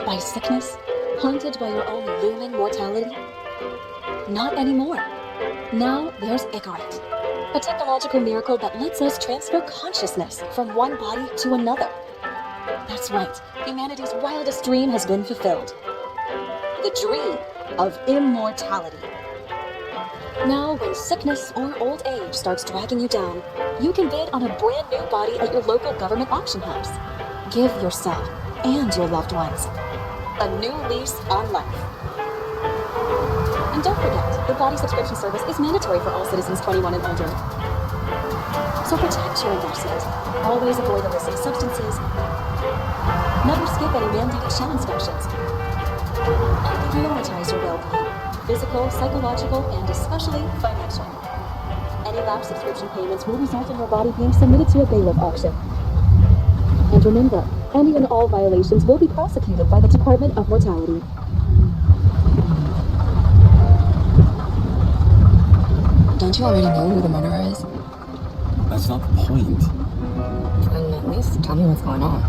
by sickness? Haunted by your own looming mortality? Not anymore. Now there's ÍCARO, a technological miracle that lets us transfer consciousness from one body to another. That's right, humanity's wildest dream has been fulfilled. The dream of immortality. Now, when sickness or old age starts dragging you down, you can bid on a brand new body at your local government auction house. Give yourself and your loved ones a new lease on life. And don't forget, the body subscription service is mandatory for all citizens 21 and older. So protect your investment. Always avoid illicit substances. Never skip any mandated shell inspections. And prioritize your well-being. Physical, psychological, and especially financial. Any lapse subscription payments will result in your body being submitted to a bailiff auction. And remember, any and all violations will be prosecuted by the Department of Mortality. Don't you already know who the murderer is? That's not the point. Then at least tell me what's going on.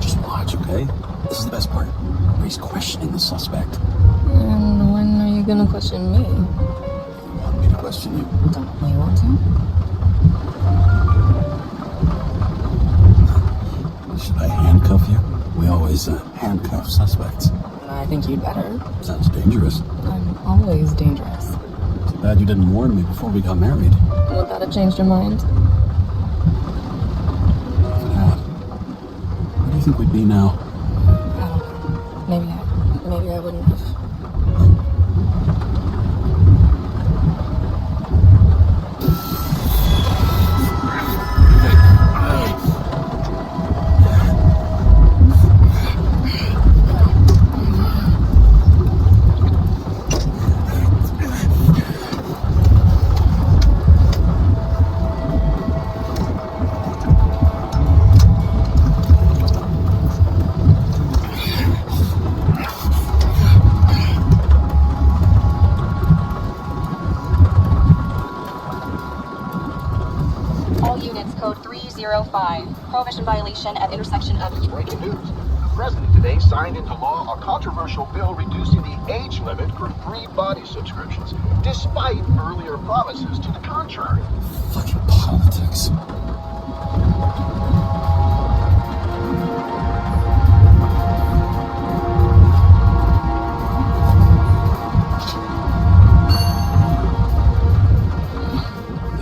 Just watch, okay? This is the best part. He's questioning the suspect. And when are you gonna question me? You want me to question you? Don't you want to? Should I handcuff you? We always handcuff suspects. I think you'd better. Sounds dangerous. I'm always dangerous. Too bad you didn't warn me before we got married. Would that have changed your mind? If it had, where do you think we'd be now? I don't know. Maybe I wouldn't have. Prohibition violation at intersection of... Breaking news. The president today signed into law a controversial bill reducing the age limit for free body subscriptions, despite earlier promises to the contrary. Fucking politics.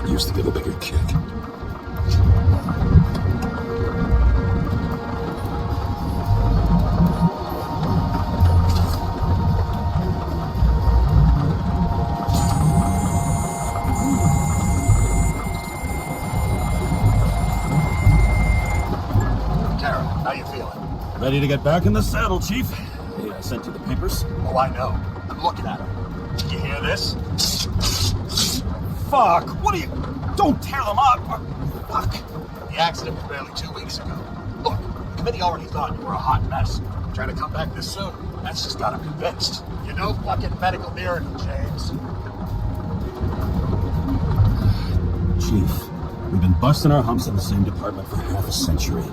It used to give a bigger kick. Ready to get back in the saddle, Chief. Hey, I sent you the papers. Oh, I know. I'm looking at them. Did you hear this? Fuck! What are you... Don't tear them up! Fuck! The accident was barely 2 weeks ago. Look, the committee already thought you were a hot mess. Trying to come back this soon, that's just got them convinced. You know fucking medical miracle, James. Chief, we've been busting our humps in the same department for half a century.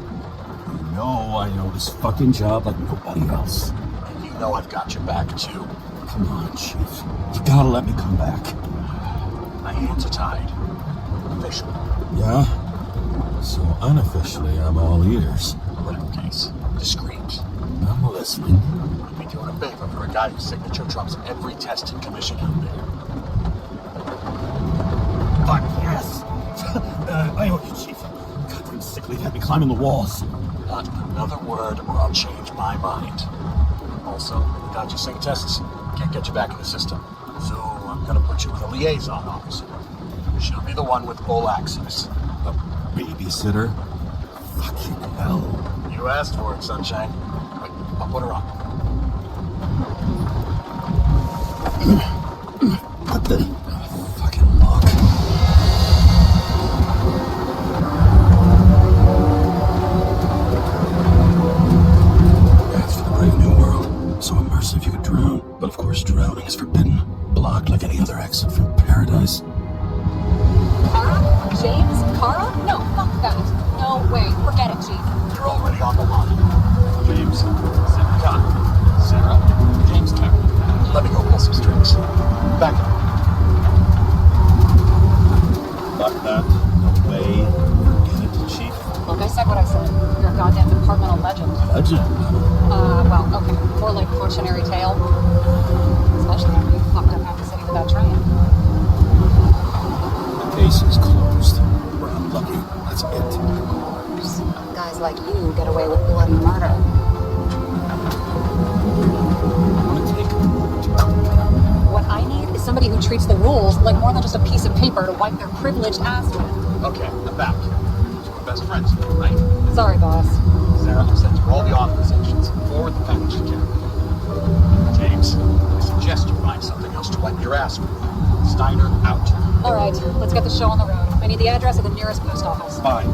I know this fucking job like nobody else. And you know I've got your back, too. Come on, Chief. You gotta let me come back. My hands are tied. Officially. Yeah? So unofficially, I'm all ears. Whatever case. Discreet. I'm listening. You'd be doing a favor for a guy whose signature trumps every test and commission out there. Fuck, yes! I owe you, Chief. Goddamn sick leave had me climbing the walls. Not another word or I'll change my mind. Also, without your sync tests, can't get you back in the system. So I'm gonna put you with a liaison officer. She'll be the one with full access. A babysitter? Fucking hell. You asked for it, Sunshine. Wait, I'll put her on. What the... fucking look. So immersive you could drown. But of course drowning is forbidden. Blocked like any other exit from paradise. Kara? James? Kara? No, fuck that. No way. Forget it, Chief. You're already on the line. names. Sarah Cotton, Sarah, James Cameron. Let me go pull some strings. Back up. Fuck that. No way. Forget it, Chief. Look, I said what I said. You're a goddamn departmental legend. Legend. Well, okay. More like cautionary tale. Especially after you fucked up half the city with that train. Case is closed. We're unlucky. That's it. Guys like you get away with bloody murder. I want to take a moment to calm down. What I need is somebody who treats the rules like more than just a piece of paper to wipe their privileged ass with. Okay, I'm back. We're best friends, right? Sorry, boss. Sarah, I've sent you all the authorizations. Forward the package to Cameron. James, I suggest you find something else to wipe your ass with. Steiner out. All right, let's get the show on the road. I need the address of the nearest post office. Fine.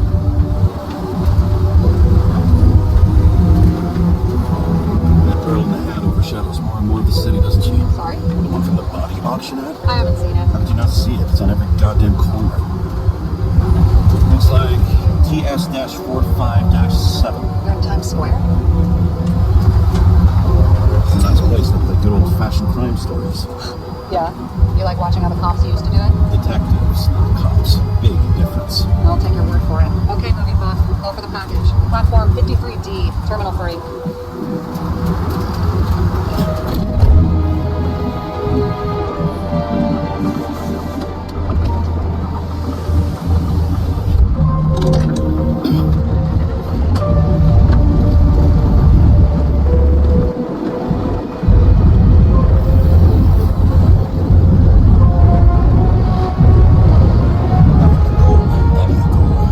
That girl in the hat overshadows more and more of the city, doesn't she? Sorry? The one from the body auction ad? I haven't seen it. How did you not see it? It's on every goddamn corner. Looks like TS-45-7. You're in Times Square? It's a nice place to play good old-fashioned crime stories. Yeah. You like watching how the cops used to do it? Detectives, not cops. Big difference. I'll take your word for it. Okay, movie buff. Go for the package. Platform 53D, Terminal 3.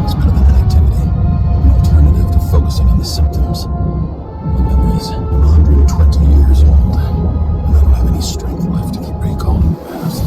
It's better than inactivity. An alternative to focusing on the symptoms. My memories. I'm 120 years old, and I don't have any strength left to keep recalling the past.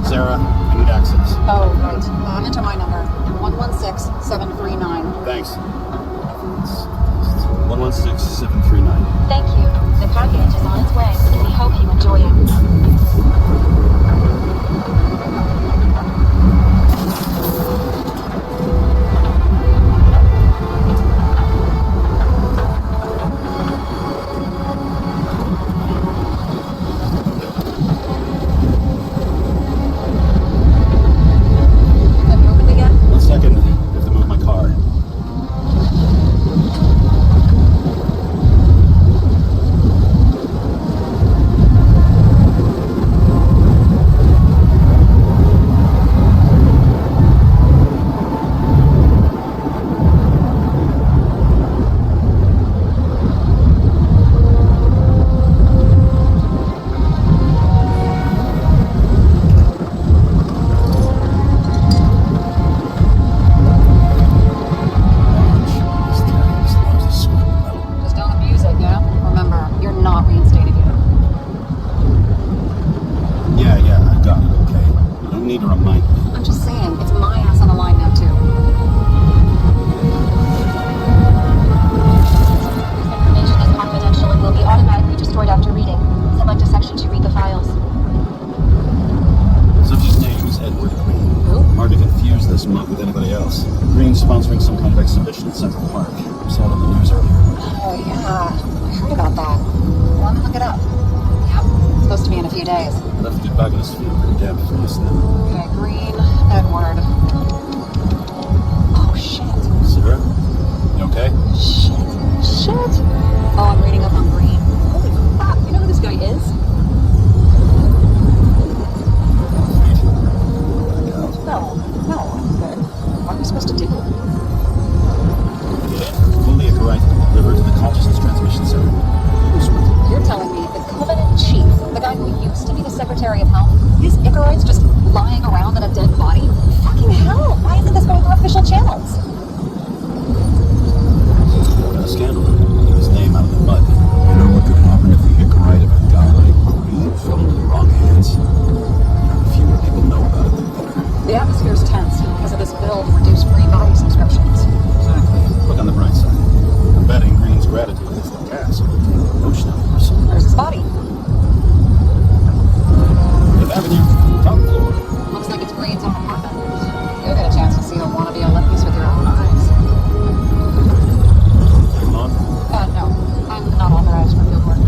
Sarah, I need access. Oh, right. Enter my number. 116739. Thanks. 116739. Thank you. The package is on its way. We hope you enjoy it. might be. I'm just saying, it's my ass on the line now, too. This information is confidential and will be automatically destroyed after reading. Select a section to read the files. Subject's name is Edward Green. Who? Hard to confuse this mutt with anybody else. Green's sponsoring some kind of exhibition at Central Park. I saw it on the news earlier. Oh, yeah. I heard about that. Well, let me look it up. Yep. It's supposed to be in a few days. Enough to get back on his feet pretty damn fast then. Okay, Green, Edward. Oh, shit. Sarah? You okay? Shit. Oh, I'm reading up on Green. Holy fuck. You know who this guy is? No, I'm good. What am I supposed to do? Fully Icarite delivered to the consciousness transmission center. Who's with it? You're telling me the Covenant Chief, the guy who used to be the Secretary of Health, his Icarites just lying around in a dead body? Fucking hell! Why isn't this going through official channels? A scandal. Get his name out of the mud. You know what could happen if the Icarite of a guy like Green fell into the wrong hands? The fewer people know about it, the better. The atmosphere's tense because of this bill to reduce free body subscriptions. Exactly. Look on the bright side. I'm betting Green's gratitude hits the gas of the ocean hours. Where's his body? Fifth Avenue, top floor. Looks like it's Green's own apartment. You'll get a chance to see a wannabe Olympics with your own eyes. Come on. No. I'm not authorized for field work. You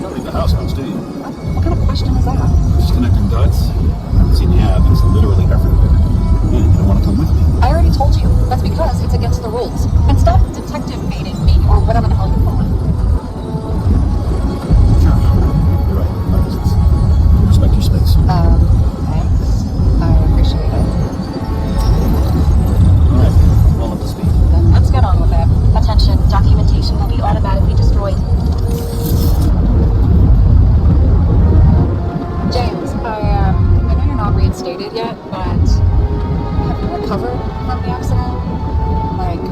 don't leave the house much, do you? What kind of question is that? Just connecting dots. I haven't seen the app. It's literally everywhere. And you don't want to come with me. I already told you. That's because it's against the rules. And stop detective baiting me, or whatever the hell you call it. Sure. You're right. My business. Respect your space. Thanks. I appreciate it. All right. All up to speed. Then let's get on with it. Attention, documentation will be automatically destroyed. James, I know you're not reinstated yet, but have you recovered from the accident? Like,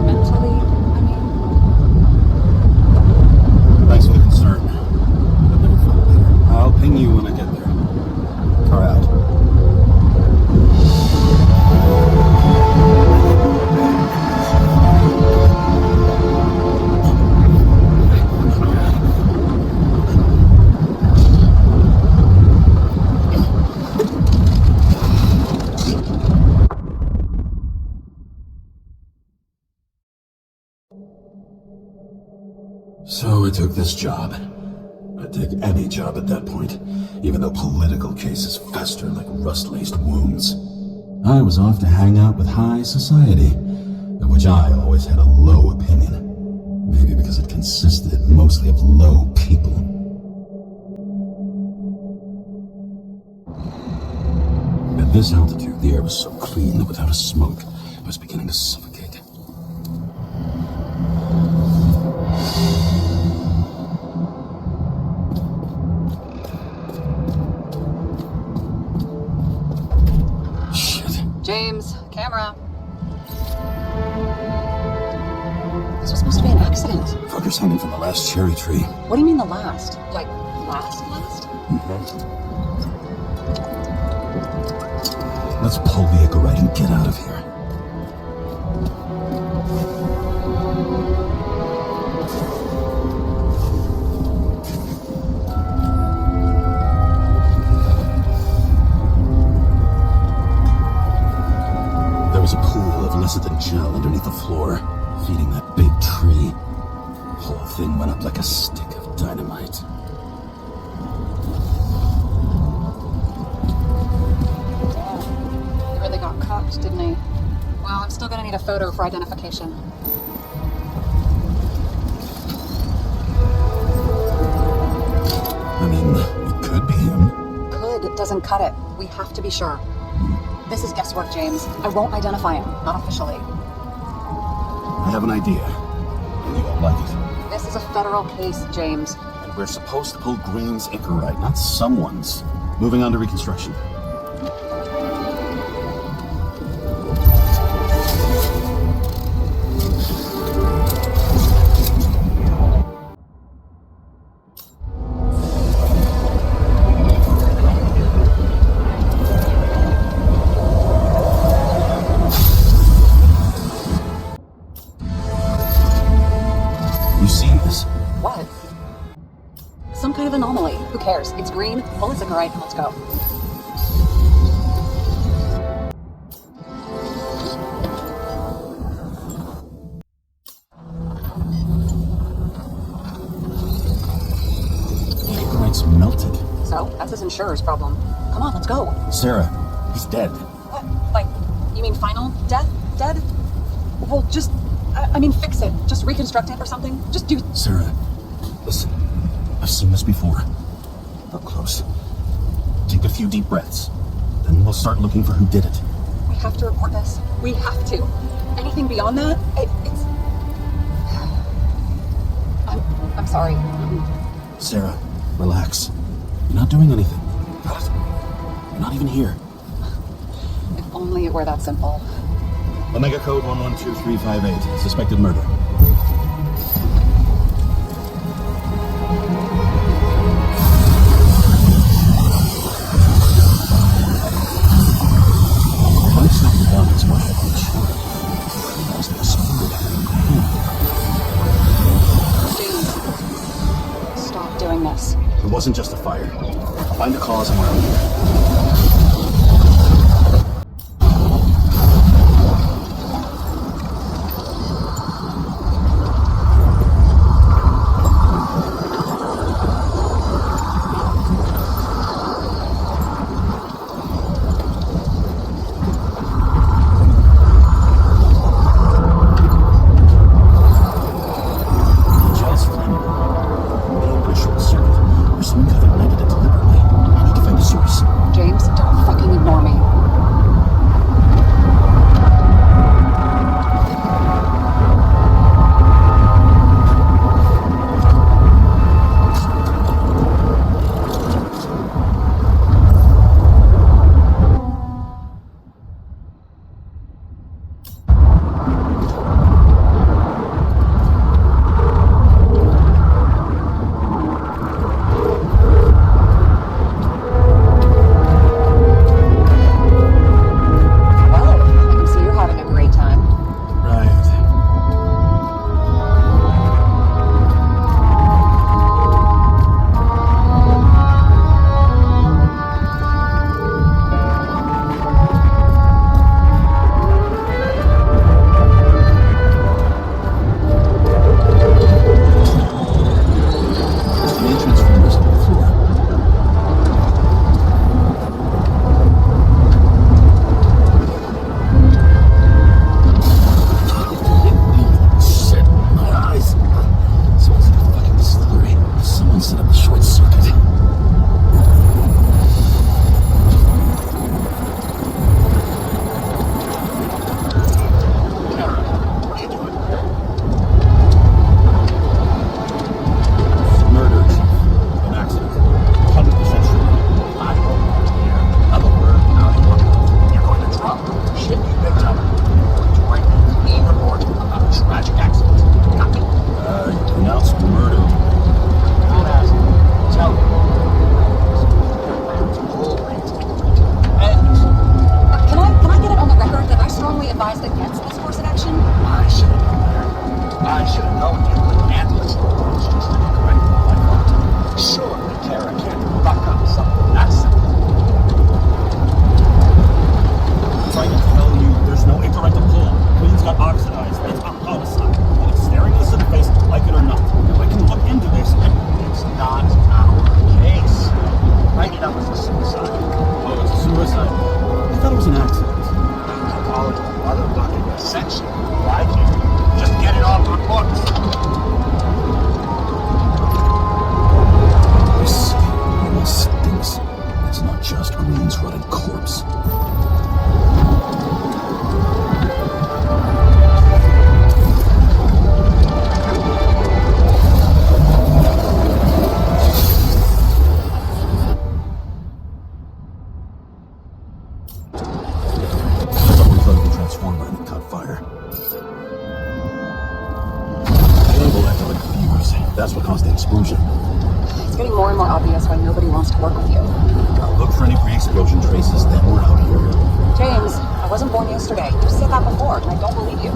mentally, I mean? Thanks for the concern. I've never felt better. I'll ping you when I get there. Car out. So I took this job. I'd take any job at that point, even though political cases fester like rust-laced wounds. I was off to hang out with high society, of which I always had a low opinion. Maybe because it consisted mostly of low people. At this altitude, the air was so clean that without a smoke, I was beginning to suffocate. James, camera. This was supposed to be an accident. Fuckers hanging from the last cherry tree. What do you mean the last? Like, last? Let's pull the Icarite and get out of here. There was a pool of lecithin gel underneath the floor, feeding that big tree. The whole thing went up like a stick of dynamite. He really got cocked, didn't he? Well, I'm still gonna need a photo for identification. I mean, it could be him. Could doesn't cut it. We have to be sure. This is guesswork, James. I won't identify him, not officially. I have an idea, and you won't like it. This is a federal case, James. And we're supposed to pull Green's Icarite, not someone's. Moving on to reconstruction. cares? It's green, pull a cigarette, and let's go. The Icarite's melted. So, that's his insurer's problem. Come on, let's go. Sarah, he's dead. What? Like, you mean final death? Dead? Well, just, I mean, fix it. Just reconstruct it or something. Just do... Sarah, listen. I've seen this before. Up close. Take a few deep breaths. Then we'll start looking for who did it. We have to report this. We have to. Anything beyond that, it's... I'm sorry. Sarah, relax. You're not doing anything. Got it? You're not even here. If only it were that simple. Omega code 112358. Suspected murder. Once not the gun is what I was sure of. That was the exploded. James, stop doing this. It wasn't just a fire. I'll find the cause and we're out of here. James, don't fucking ignore me. That's what caused the explosion. It's getting more and more obvious why nobody wants to work with you. I'll look for any pre-explosion traces, then we're out of here. James, I wasn't born yesterday. You've said that before, and I don't believe you.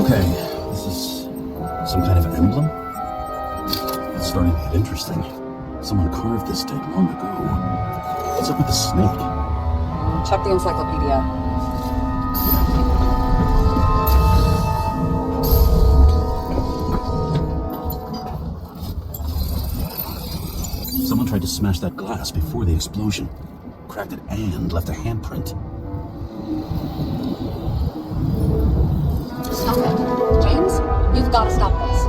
Okay, this is some kind of emblem? It's starting to get interesting. Someone carved this dead long ago. What's up with the snake? Check the encyclopedia. Someone tried to smash that glass before the explosion. Cracked it and left a handprint. Stop it. James, you've got to stop this.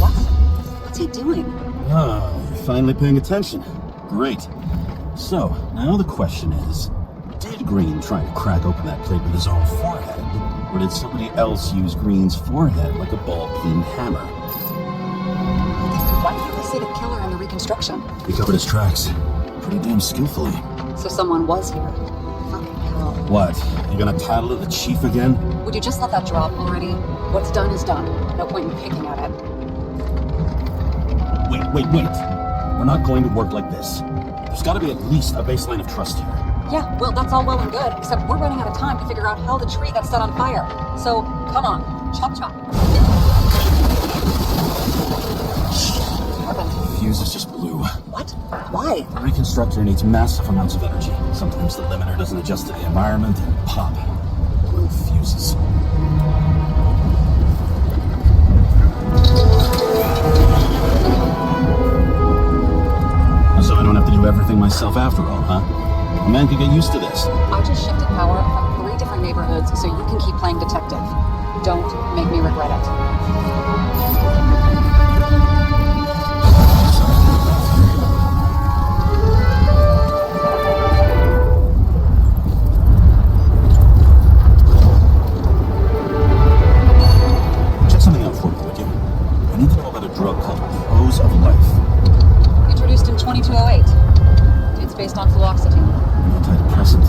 What? What's he doing? Ah, you're finally paying attention. Great. So, now the question is, did Green try to crack open that plate with his own forehead, or did somebody else use Green's forehead like a ball-peen hammer? Why can't we see the killer in the reconstruction? He covered his tracks pretty damn skillfully. So someone was here. Fucking hell. What? You gonna tattle to the chief again? Would you just let that drop already? What's done is done. No point in picking at it. Wait. We're not going to work like this. There's gotta be at least a baseline of trust here. Yeah, well, that's all well and good, except we're running out of time to figure out how the tree got set on fire. So, come on. Chop chop. The fuse is just blue. What? Why? The reconstructor needs massive amounts of energy. Sometimes the limiter doesn't adjust to the environment and pop. Blue fuses. So I don't have to do everything myself after all, huh? A man could get used to this. I just shifted power from 3 different neighborhoods so you can keep playing detective. Don't make me regret it. Check something out for me, would you? I need to know about a drug called Pros of Life. Introduced in 2208. It's based on fluoxetine. Antidepressant.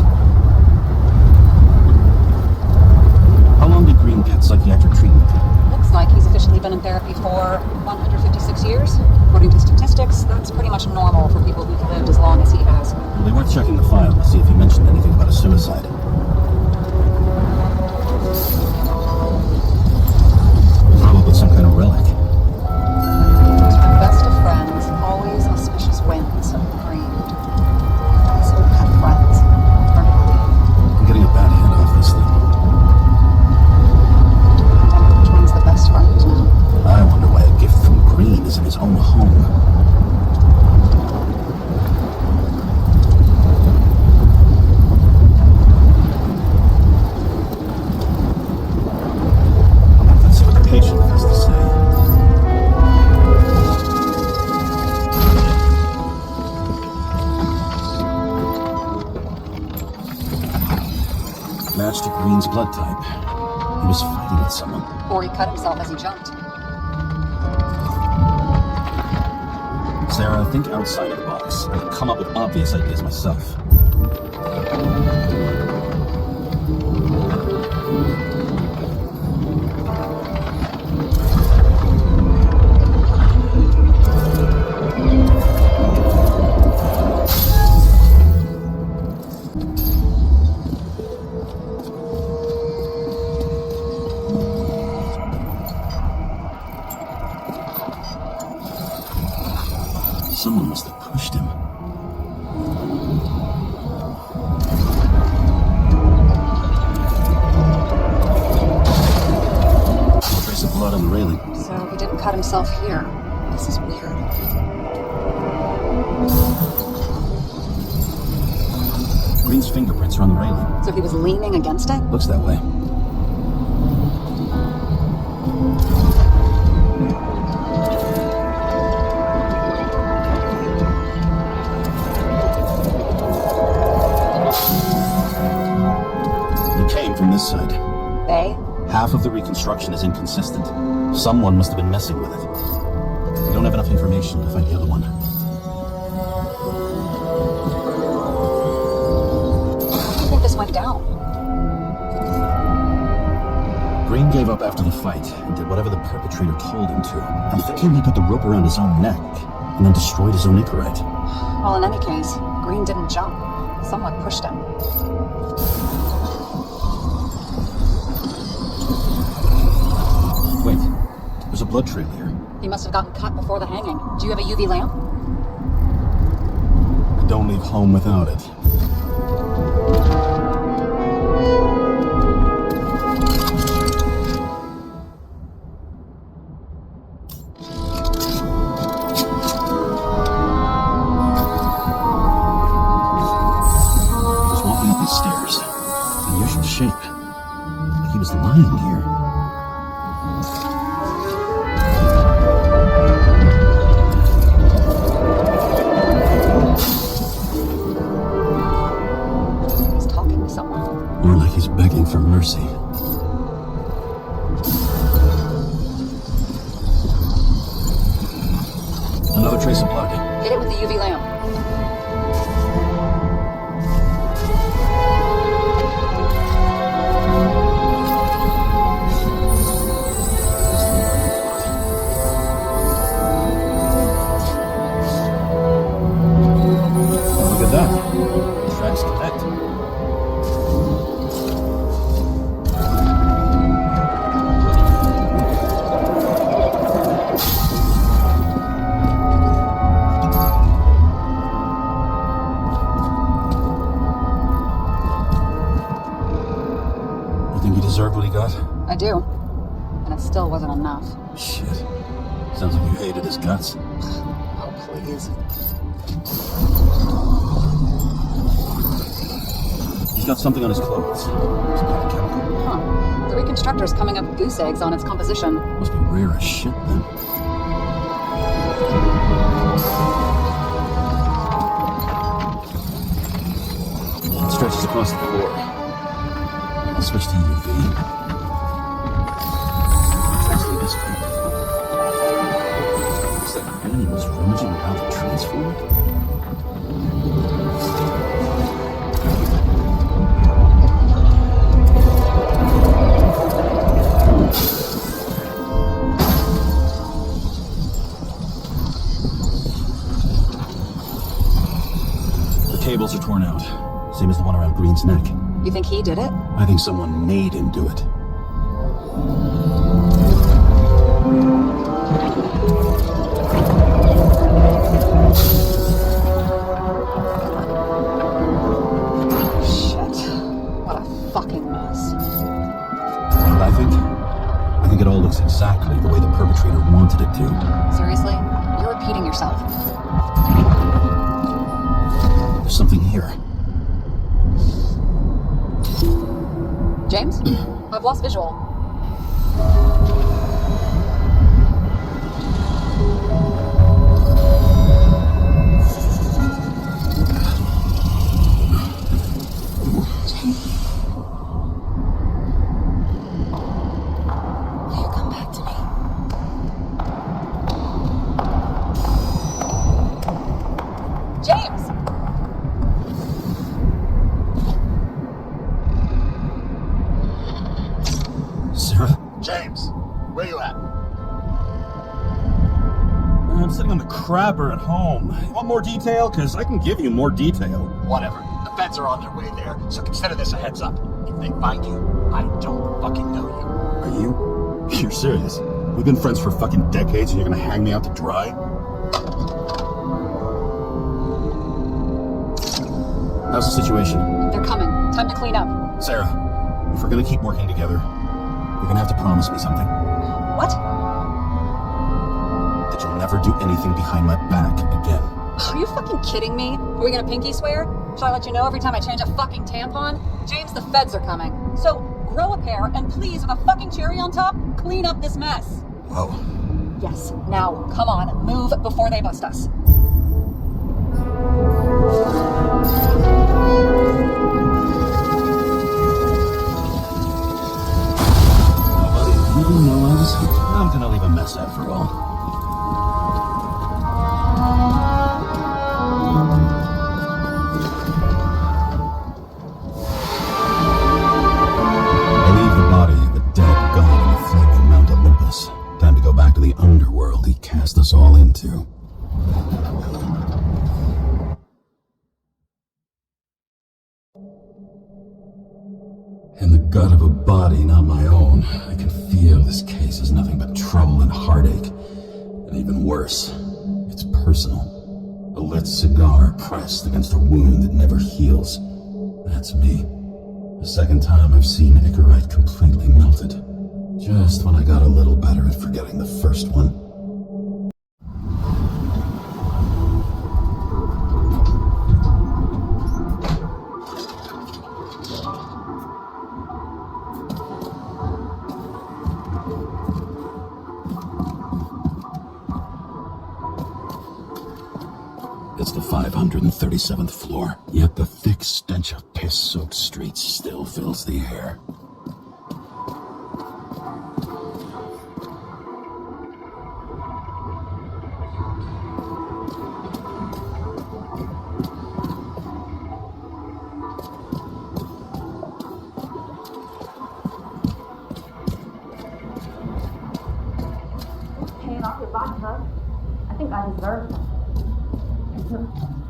How long did Green get psychiatric treatment? Looks like he's officially been in therapy for 156 years. According to statistics, that's pretty much normal for people who've lived as long as he has. It'll be worth checking the file to see if he mentioned anything about a suicide. Probably some kind of relic. Best of friends, always auspicious winds. Green. So we have friends. Hard to believe. I'm getting a bad hand off this thing. Which one's the best friend now? I wonder why a gift from Green is in his own home. Let's see what the patient has to say. Matched to Green's blood type. He was fighting with someone. Or he cut himself as he jumped. Sarah, think outside of the box. I can come up with obvious ideas myself. Someone must have pushed him. No trace of blood on the railing. So he didn't cut himself here. This is weird. Green's fingerprints are on the railing. So he was leaning against it? Looks that way. It came from this side. They? Half of the reconstruction is inconsistent. Someone must have been messing with it. We don't have enough information to find the other one. How do you think this went down? Green gave up after the fight and did whatever the perpetrator told him to. I'm thinking he put the rope around his own neck and then destroyed his own Icarite. Well, in any case, Green didn't jump. Someone pushed him. blood trail here. He must have gotten cut before the hanging. Do you have a UV lamp? I don't leave home without it. Stairs. Unusual shape. Like he was lying here. He's talking to someone. More like he's begging for mercy. Another tracer plug. Hit it with the UV lamp. Tracks connect. You think he deserved what he got? I do. And it still wasn't enough. Shit. Sounds like you hated his guts. Oh, please. He's got something on his clothes. Some kind of chemical. Huh. The reconstructor's coming up goose eggs on its composition. Must be rare as shit then. It stretches across the floor. I'll switch to UV. Transfer this way. Looks like Benny was rummaging around the transformer. Cables are torn out. Same as the one around Green's neck. You think he did it? I think someone made him do it. Shit. What a fucking mess. What I think it all looks exactly the way the perpetrator wanted it to. Seriously? You're repeating yourself. There's something here. James? I've lost visual. Will you come back to me? James! Sarah? James, where you at? I'm sitting on the crapper at home. You want more detail? Because I can give you more detail. Whatever. The feds are on their way there, so consider this a heads up. If they find you, I don't fucking know you. Are you? You're serious? We've been friends for fucking decades and you're gonna hang me out to dry? How's the situation? They're coming. Time to clean up. Sarah, if we're gonna keep working together, you're gonna have to promise me something. What? That you'll never do anything behind my back again. Are you fucking kidding me? Are we gonna pinky swear? Should I let you know every time I change a fucking tampon? James, the feds are coming. So, grow a pair, and please, with a fucking cherry on top, clean up this mess. Whoa. Yes, now, come on, move before they bust us. Nobody even knows. I'm gonna leave a mess after all. I leave the body of a dead god in the flaming Mount Olympus. Time to go back to the underworld he cast us all into. In the gut of a body not my own, I can feel this case is nothing but trouble and heartache. And even worse, it's personal. A lit cigar pressed against a wound that never heals. That's me. The second time I've seen Icarite completely melted. Just when I got a little better at forgetting the first one. It's the 537th floor, yet the thick stench of piss-soaked streets still fills the air. Paying off your vodka. I think I deserve it. Welcome home.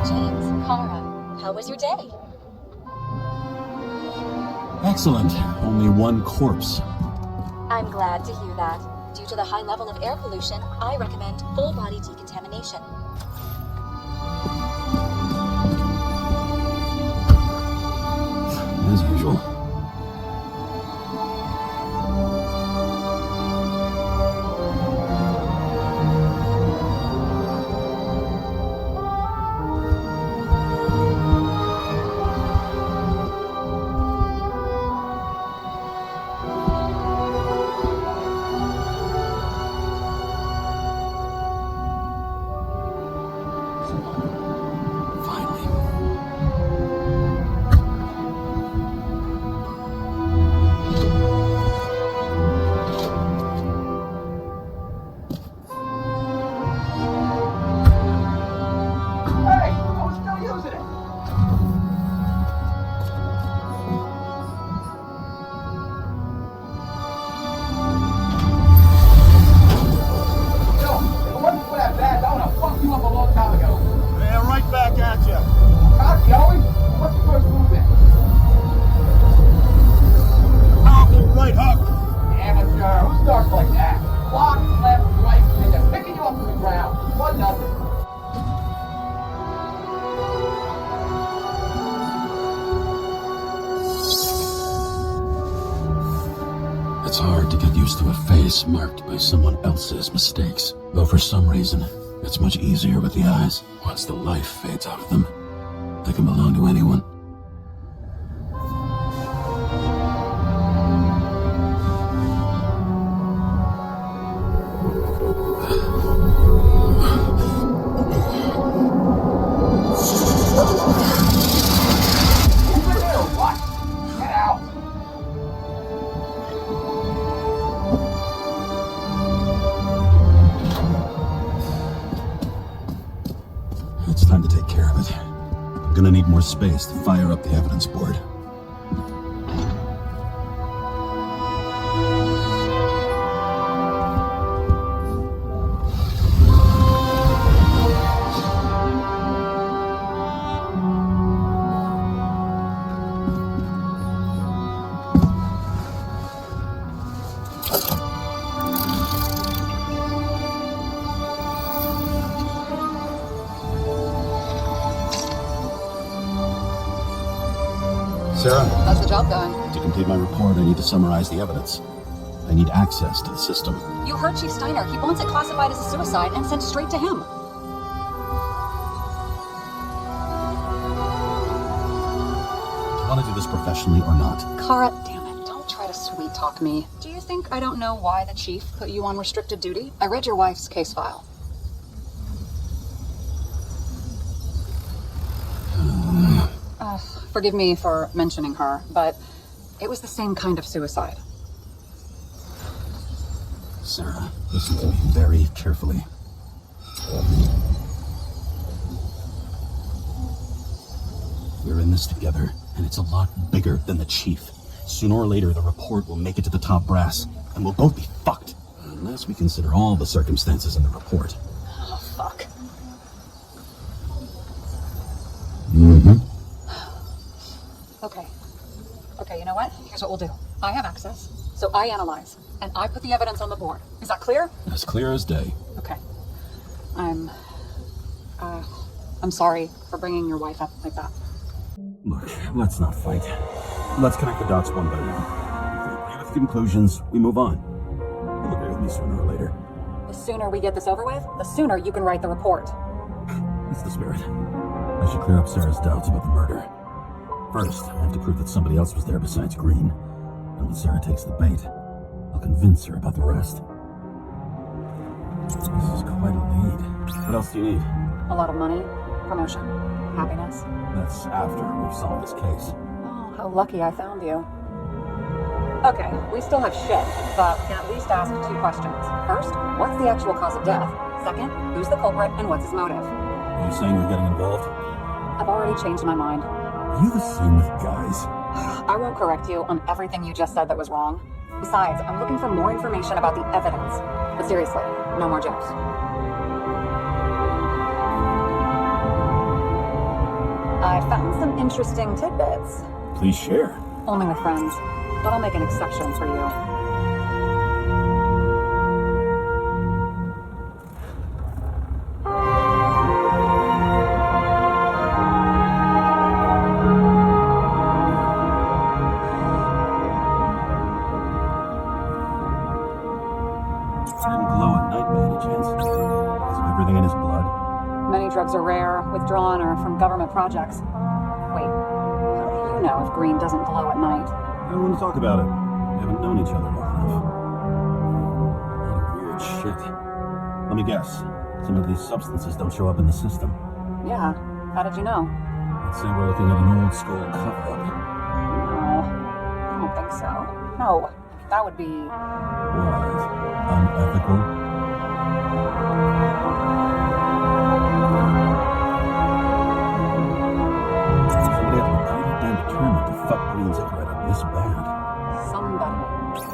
James, Kara, how was your day? Excellent. Only one corpse. I'm glad to hear that. Due to the high level of air pollution, I recommend full body decontamination. As usual. Finally. Hey, I was still using it. Yo, if it wasn't for that badge, I would have fucked you up a long time ago. Yeah, right back at you. Cocky, Owen? What's the first move then? Powerful right hook. Amateur, who starts like that? Block, left, right, and they're picking you up from the ground. 1-0. It's hard to get used to a face marked by someone else's mistakes. Though for some reason, it's much easier with the eyes. Once the life fades out of them, they can belong to anyone. Over here, what? Get out. It's time to take care of it. I'm gonna need more space to fire up the evidence board. Sarah, How's the job going? to complete my report, I need to summarize the evidence. I need access to the system. You heard Chief Steiner. He wants it classified as a suicide and sent straight to him. Do you want to do this professionally or not? Kara, damn it. Don't try to sweet talk me. Do you think I don't know why the chief put you on restricted duty? I read your wife's case file. Forgive me for mentioning her, but it was the same kind of suicide. Sarah, listen to me very carefully. We're in this together, and it's a lot bigger than the chief. Sooner or later, the report will make it to the top brass, and we'll both be fucked. Unless we consider all the circumstances in the report. Oh, fuck. Okay, you know what? Here's what we'll do. I have access, so I analyze, and I put the evidence on the board. Is that clear? As clear as day. Okay. I'm sorry for bringing your wife up like that. Look, let's not fight. Let's connect the dots one by one. If we agree with conclusions, we move on. You'll agree with me sooner or later. The sooner we get this over with, the sooner you can write the report. That's the spirit. I should clear up Sarah's doubts about the murder. First, I have to prove that somebody else was there besides Green. And when Sarah takes the bait, I'll convince her about the rest. This is quite a lead. What else do you need? A lot of money, promotion, happiness. That's after we've solved this case. Oh, how lucky I found you. Okay, we still have shit, but we can at least ask 2 questions. First, what's the actual cause of death? Second, who's the culprit and what's his motive? Are you saying you're getting involved? I've already changed my mind. Are you the same with guys? I won't correct you on everything you just said that was wrong. Besides, I'm looking for more information about the evidence. But seriously, no more jokes. I found some interesting tidbits. Please share. Only with friends, but I'll make an exception for you. Drugs are rare, withdrawn, or from government projects. Wait, how do you know if Green doesn't glow at night? I don't want to talk about it. We haven't known each other long enough. A lot of weird shit. Let me guess. Some of these substances don't show up in the system. Yeah. How did you know? Let's say we're looking at an old school cover-up. No, I don't think so. No, that would be... What? Unethical? Determined to fuck Green's Icarus up this bad. Somebody.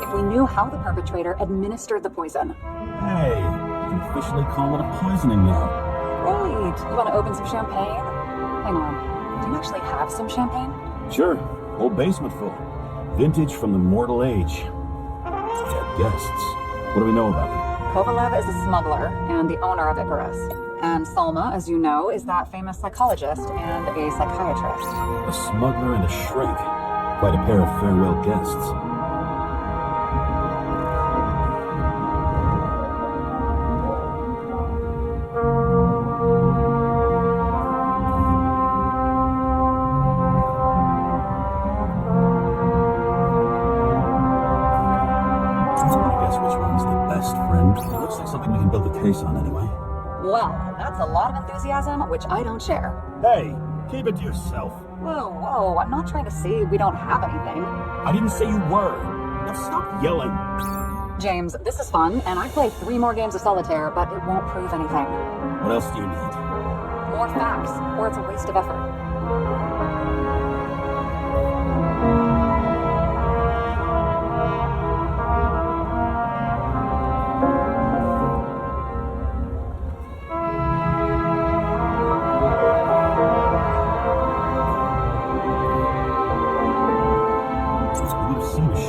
If we knew how the perpetrator administered the poison. Hey, you can officially call it a poisoning now. Great. You want to open some champagne? Hang on. Do you actually have some champagne? Sure. Whole basement full. Vintage from the mortal age. We had guests. What do we know about them? Kovalev is a smuggler and the owner of Icarus. And Salma, as you know, is that famous psychologist and a psychiatrist. A smuggler and a shrink. Quite a pair of farewell guests. I guess which one's the best friend? It looks like something we can build a case on anyway. Well, that's a lot of enthusiasm, which I don't share. Hey, keep it to yourself. Whoa, I'm not trying to say we don't have anything. I didn't say you were. Now stop yelling. James, this is fun, and I play 3 more games of solitaire, but it won't prove anything. What else do you need? More facts, or it's a waste of effort.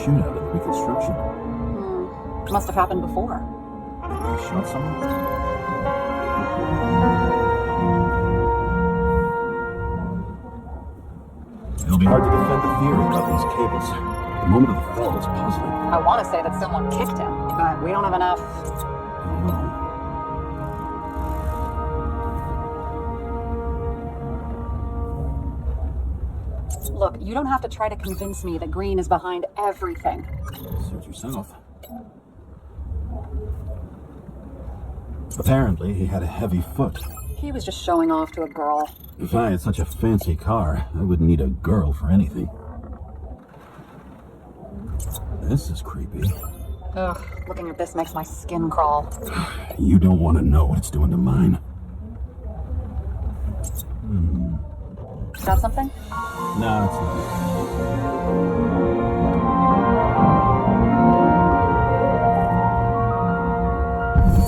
Shootout at the reconstruction. Must have happened before. Maybe you shot someone? It'll be hard to defend the theory about these cables. The moment of the fall is puzzling. I want to say that someone kicked him, but we don't have enough. I don't know. Look, you don't have to try to convince me that Green is behind everything. Suit yourself. Apparently, he had a heavy foot. He was just showing off to a girl. If I had such a fancy car, I wouldn't need a girl for anything. This is creepy. Ugh, looking at this makes my skin crawl. You don't want to know what it's doing to mine. Got something? No, it's not.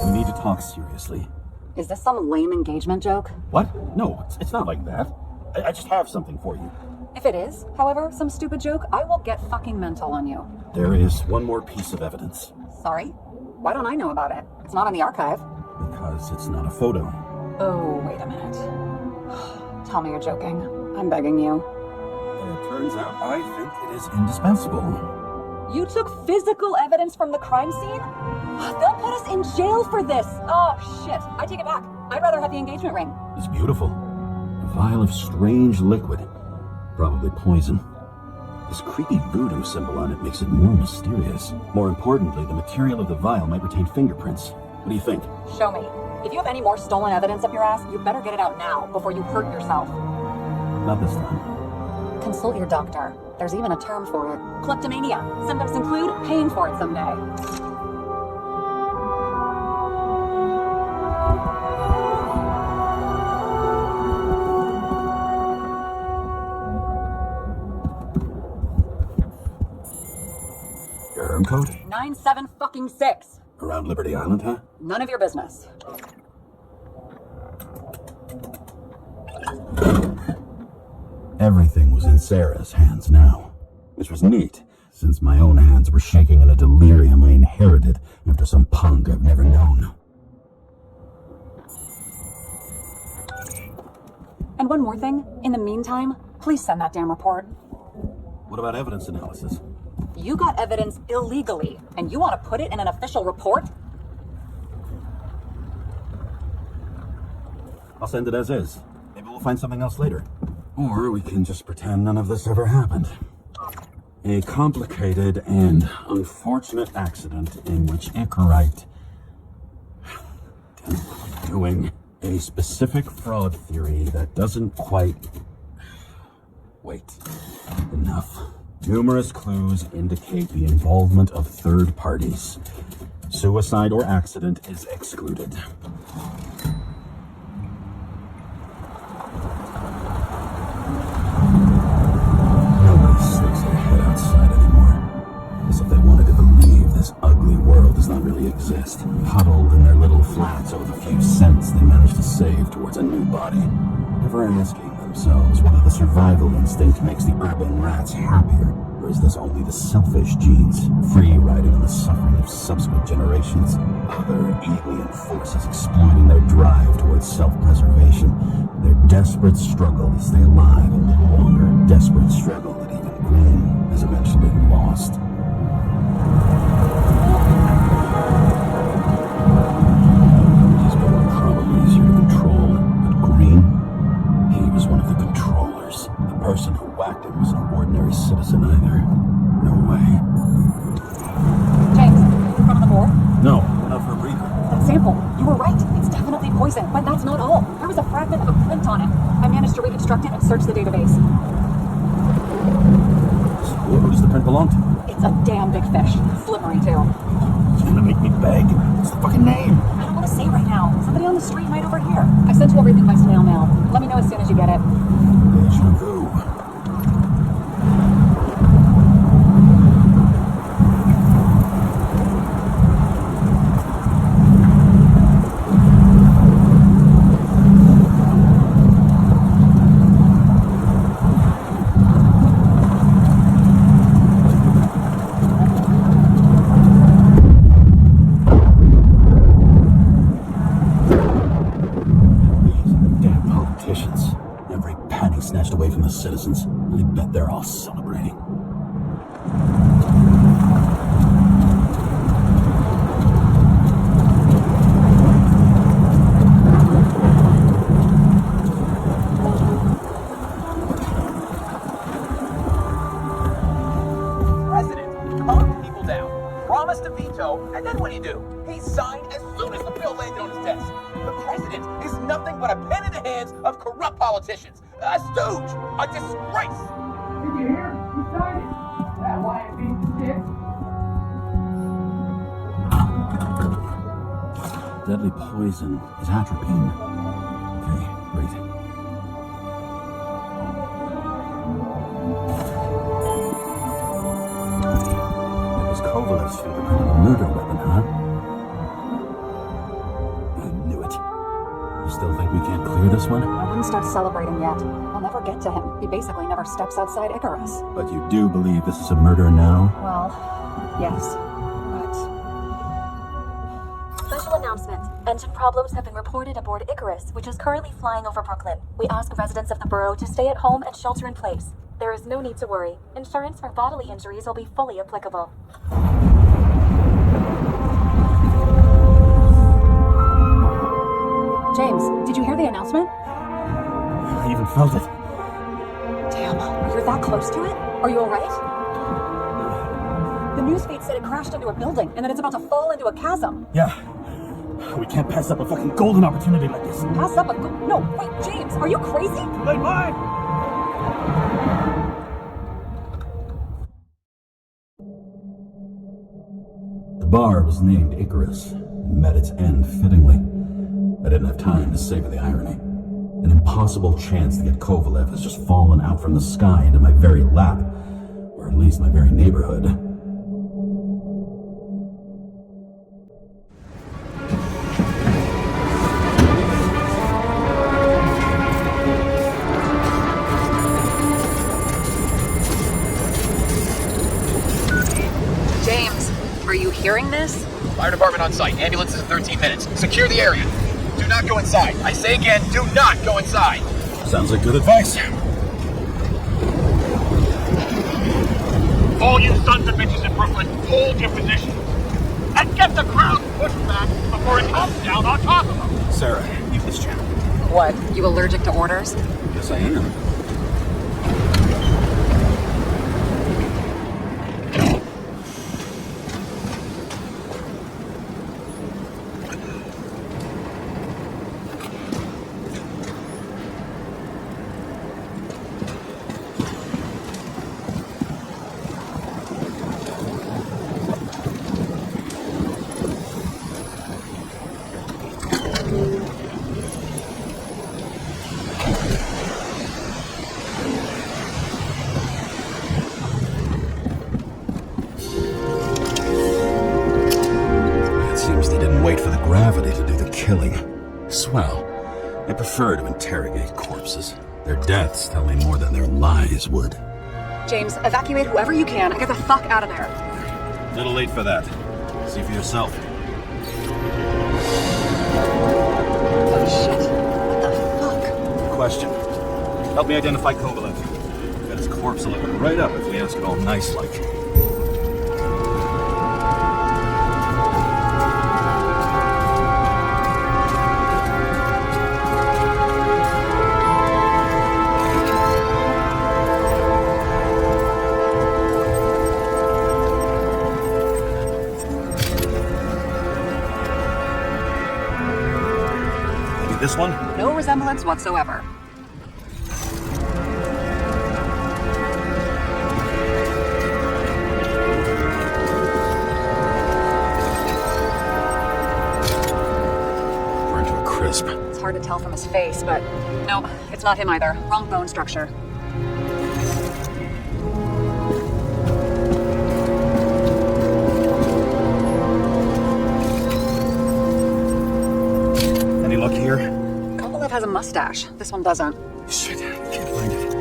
We need to talk seriously. Is this some lame engagement joke? What? No, it's not like that. I just have something for you. If it is, however, some stupid joke, I will get fucking mental on you. There is one more piece of evidence. Sorry? Why don't I know about it? It's not in the archive. Because it's not a photo. Oh, wait a minute. Tell me you're joking. I'm begging you. And it turns out I think it is indispensable. You took physical evidence from the crime scene? They'll put us in jail for this. Oh, shit. I take it back. I'd rather have the engagement ring. It's beautiful. A vial of strange liquid. Probably poison. This creepy voodoo symbol on it makes it more mysterious. More importantly, the material of the vial might retain fingerprints. What do you think? Show me. If you have any more stolen evidence up your ass, you better get it out now before you hurt yourself. Not this time. Consult your doctor. There's even a term for it. Kleptomania. Symptoms include paying for it someday. Your home code? 97-fucking-6. Around Liberty Island, huh? None of your business. Everything was in Sarah's hands now, which was neat, since my own hands were shaking in a delirium I inherited after some punk I've never known. And one more thing. In the meantime, please send that damn report. What about evidence analysis? You got evidence illegally, and you want to put it in an official report? I'll send it as is. Maybe we'll find something else later. Or we can just pretend none of this ever happened. A complicated and unfortunate accident in which Icarite doing a specific fraud theory that doesn't quite... Wait. Enough. Numerous clues indicate the involvement of third parties. Suicide or accident is excluded. Nobody sticks their head outside anymore. As if they wanted to believe this ugly world does not really exist. Huddled in their little flats over the few cents they managed to save towards a new body. Never asking themselves whether the survival instinct makes the urban rats happier, or is this only the selfish genes, free riding on the suffering of subsequent generations? Other alien forces exploiting their drive towards self-preservation, their desperate struggle to stay alive a little longer, desperate struggle that even Green has eventually lost. These people are probably easier to control, but Green, he was one of the controllers. The person who whacked him was no ordinary citizen either. No way. James, in front of the board? No, went out for a breather. That sample. You were right. It's definitely poison, but that's not all. There was a fragment of a print on it. I managed to reconstruct it and search the database. Who does the print belong to? It's a damn big fish. Slippery, too. It's gonna make me beg. What's the fucking name? I don't want to say right now. Somebody on the street might overhear. I sent you everything by snail mail. Let me know as soon as you get it. Deja vu. Citizens. I bet they're all celebrating. President calmed people down, promised to veto, and then what do you do? He signed as soon as the bill landed on his desk. The president is nothing but a pen in the hands of corrupt politicians. A stooge! A disgrace! Did you hear? He signed it. That lying piece of shit. deadly poison is atropine. Okay, great. It was Kovalev's fingerprint on a murder weapon, huh? I knew it. You still think we can't clear this one? I wouldn't start celebrating yet. I'll never get to him. He basically never steps outside Icarus. But you do believe this is a murder now? Well, yes. But Special announcement. Engine problems have been reported aboard Icarus, which is currently flying over Brooklyn. We ask residents of the borough to stay at home and shelter in place. There is no need to worry. Insurance for bodily injuries will be fully applicable. James, did you hear the announcement? I even felt it. Damn, you're that close to it? Are you alright? The newsfeed said it crashed into a building and that it's about to fall into a chasm. Yeah. We can't pass up a fucking golden opportunity like this. Pass up a No, wait, James, are you crazy? Late mine! The bar was named Icarus and met its end fittingly. I didn't have time to savor the irony. An impossible chance to get Kovalev has just fallen out from the sky into my very lap, or at least my very neighborhood. James, are you hearing this? Fire department on site. Ambulances in 13 minutes. Secure the area. Do not go inside. I say again, do not go inside. Sounds like good advice. All you sons and bitches in Brooklyn, hold your position. And get the crowd pushed back before it comes down on top of them. Sarah, you this jam. What, you allergic to orders? Yes, I am. Swell. I prefer to interrogate corpses. Their deaths tell me more than their lies would. James, evacuate whoever you can and get the fuck out of there. Little late for that. See for yourself. Oh shit. What the fuck? Question. Help me identify Kovalev. Got his corpse looking right up if we ask it all nice-like. This one? No resemblance whatsoever. Burned to a crisp. It's hard to tell from his face, but no, it's not him either. Wrong bone structure. Any luck here? Kovalev has a mustache. This one doesn't. Shit, can't find it.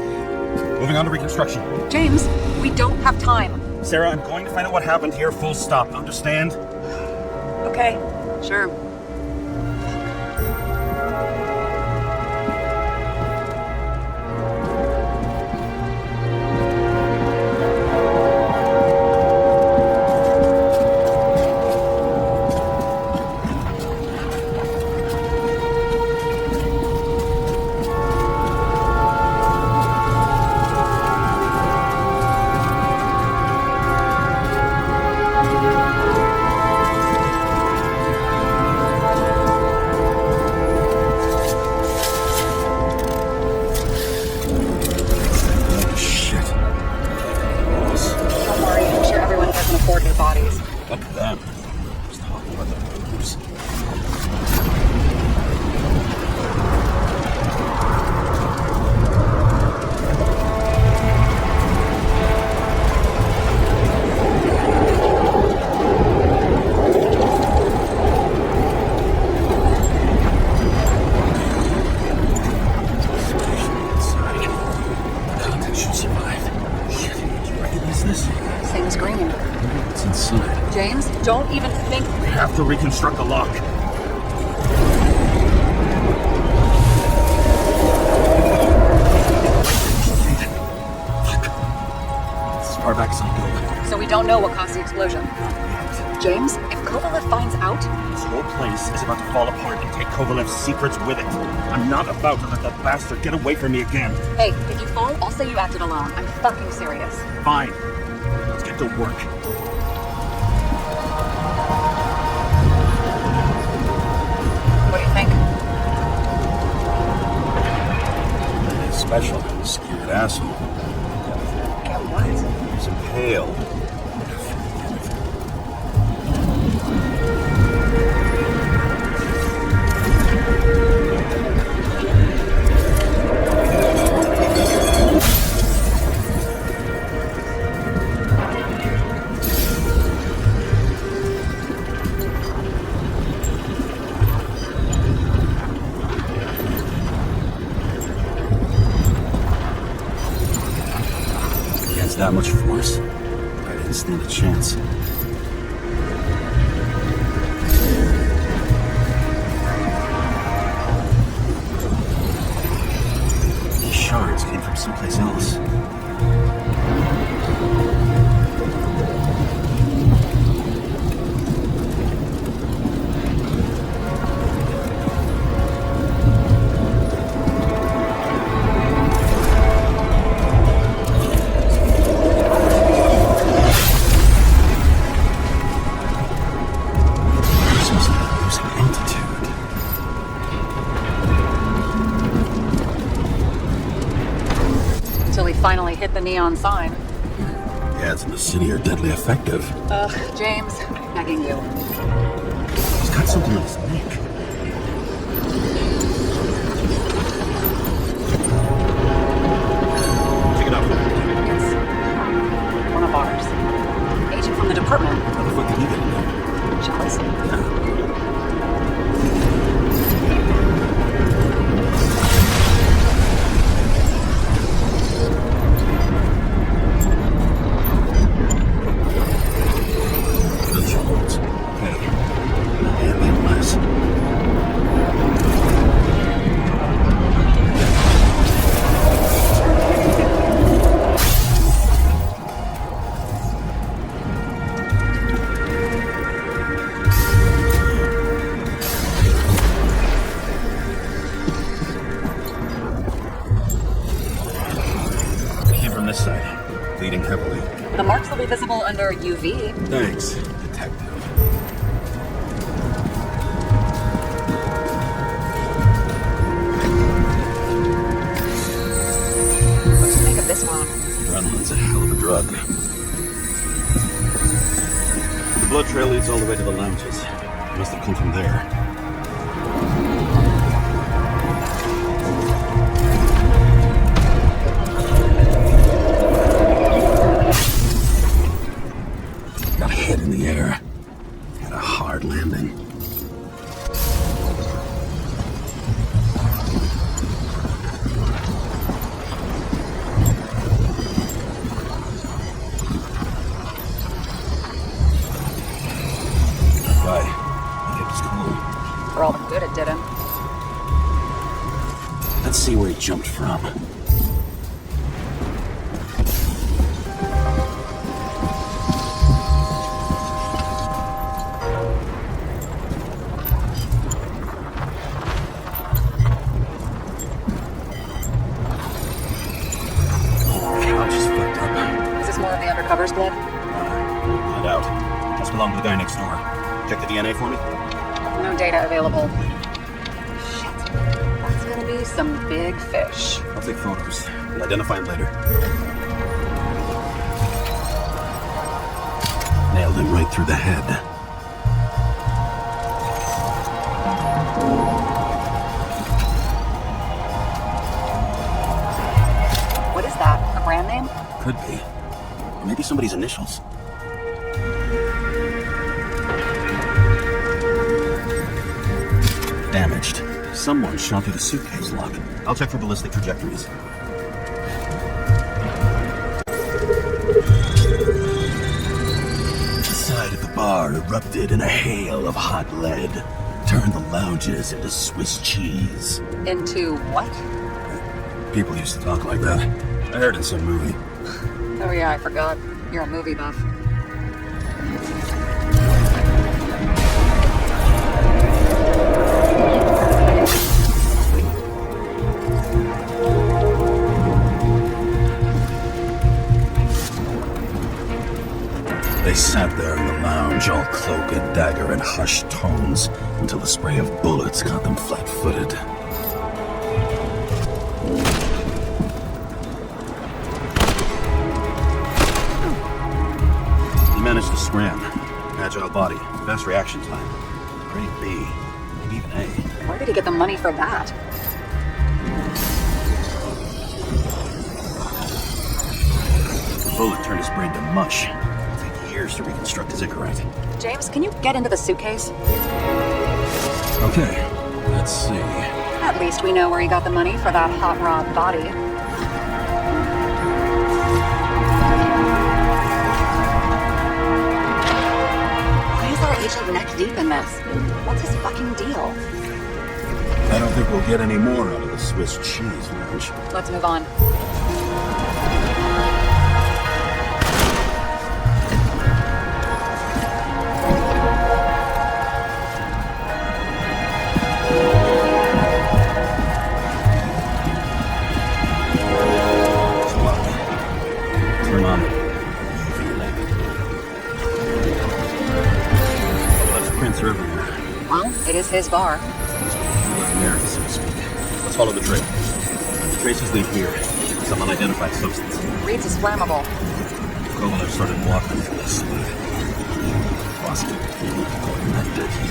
Moving on to reconstruction. James, we don't have time. Sarah, I'm going to find out what happened here, full stop. Understand? Okay, sure. talking about the boobs. James, don't even think. We have to reconstruct the lock. As far back as I go. So we don't know what caused the explosion. James, if Kovalev finds out... This whole place is about to fall apart and take Kovalev's secrets with it. I'm not about to let that bastard get away from me again. Hey, if you fall, I'll say you acted alone. I'm fucking serious. Fine. Let's get to work. What do you think? Nothing special. Scared asshole. Get what? He's pale. That much force. I didn't stand a chance. These shards came from someplace else. Finally hit the neon sign. The ads in the city are deadly effective. James, begging you. He's got something on his neck. Pick it up. Yes. One of ours. Agent from the department. How the fuck did he get in there? Jealous. The marks will be visible under UV. Thanks, detective. What do you make of this one? Adrenaline's a hell of a drug. The blood trail leads all the way to the lounges. Must have come from there. Got a head in the air. Had a hard landing. Bye. That hip is cool. For all the good it did him. Let's see where he jumped from. Undercover's blood? Not out. Must belong to the guy next door. Check the DNA for me. No data available. Shit. That's gonna be some big fish. I'll take photos. We'll identify him later. Nailed him right through the head. brand name? Could be. Maybe somebody's initials. Damaged. Someone shot through the suitcase lock. I'll check for ballistic trajectories. The side of the bar erupted in a hail of hot lead. Turned the lounges into Swiss cheese. Into what? People used to talk like that. I heard in some movie. Oh yeah, I forgot. You're a movie buff. They sat there in the lounge, all cloak and dagger and hushed tones, until the spray of bullets got them flat-footed. He managed to scram. Agile body, fast reaction time. Grade B, maybe even A. Where did he get the money for that? The bullet turned his brain to mush. To reconstruct his Icarite. James, can you get into the suitcase? Okay, let's see. At least we know where he got the money for that hot rod body. Why is our agent neck deep in this? What's his fucking deal? I don't think we'll get any more out of the Swiss cheese lounge. Let's move on. It is his bar. There, so to speak. Let's follow the trail. The traces lead here. Some unidentified substance. Reads as flammable. Kovalev started walking from this side. Faucet. That did he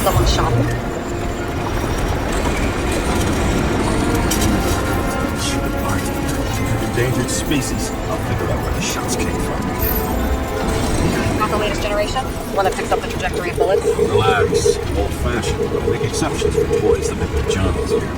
Someone shot him. Shoot apart. Endangered species. I'll figure out where the shots came from. Not the latest generation? One that picks up the trajectory of bullets? Relax. Old-fashioned. Make exceptions for boys that make their job easier.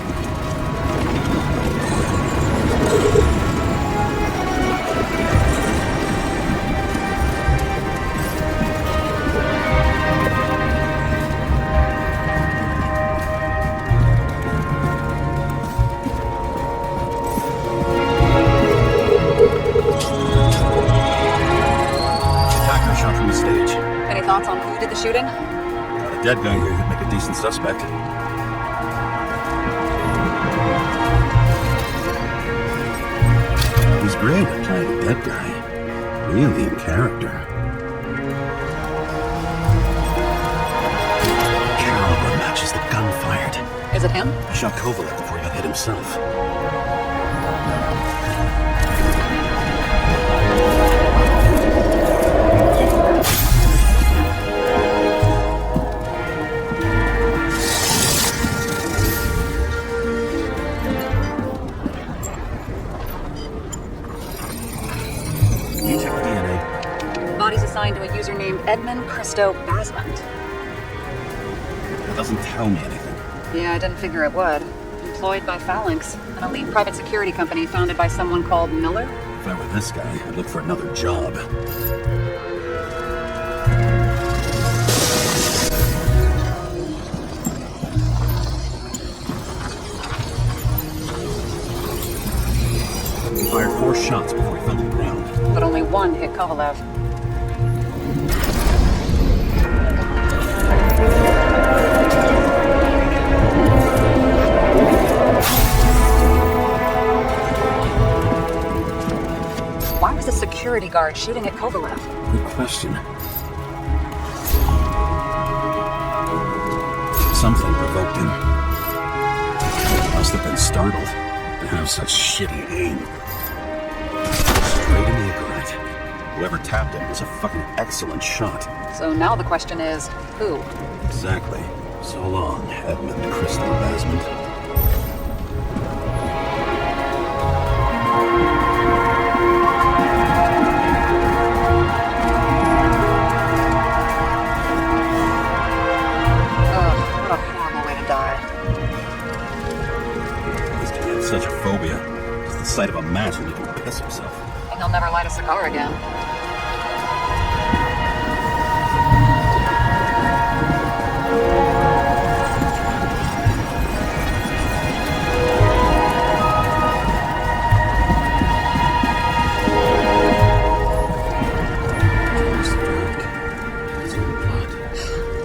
On who did the shooting? Got a dead guy here who'd make a decent suspect. He's great at playing a dead guy. Really in character. Caliber matches the gun fired. Is it him? He shot Kovalev before he got hit himself. Assigned to a user named Edmund Christo Basment. That doesn't tell me anything. Yeah, I didn't figure it would. Employed by Phalanx, an elite private security company founded by someone called Miller. If I were this guy, I'd look for another job. He fired 4 shots before he fell to the ground. But only one hit Kovalev. Why was the security guard shooting at Kovalev? Good question. Something provoked him. Must must have been startled to have such shitty aim. Straight in the Icarite. Whoever tapped him was a fucking excellent shot. So now the question is, who? Exactly. So long, Edmund Crystal Basment. Such a phobia. Just the sight of a match and he can piss himself. And he'll never light a cigar again.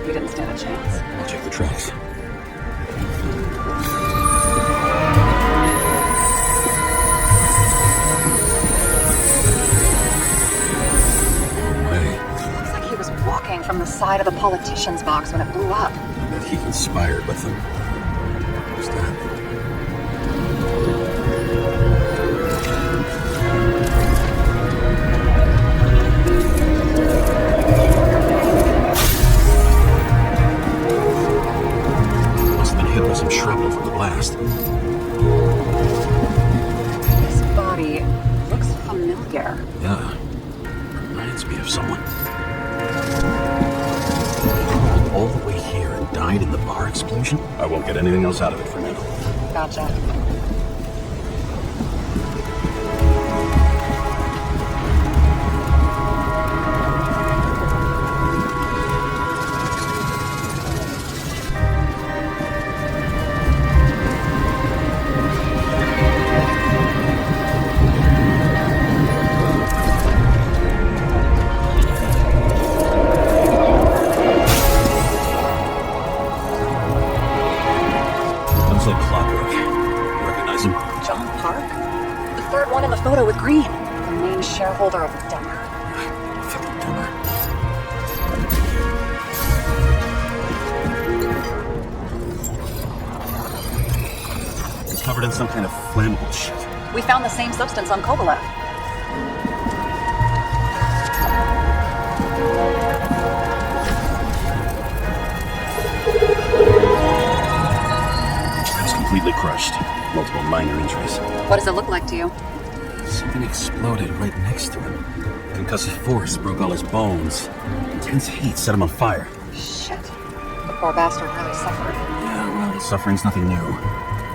We didn't stand a chance. I'll check the tracks. From the side of the politician's box when it blew up. I bet he conspired with them. Who's that? Must have been hit with some shrapnel from the blast. This body looks familiar. Yeah. Reminds me of someone. All the way here and died in the bar explosion? I won't get anything else out of it for now. Gotcha. Photo with Green, the main shareholder of Denver. Fucking Denver. It's covered in some kind of flammable shit. We found the same substance on Kovalev. It's completely crushed. Multiple minor injuries. What does it look like to you? Something exploded right next to him. Concussive force broke all his bones. Intense heat set him on fire. Shit. The poor bastard really suffered. Yeah, well, suffering's nothing new.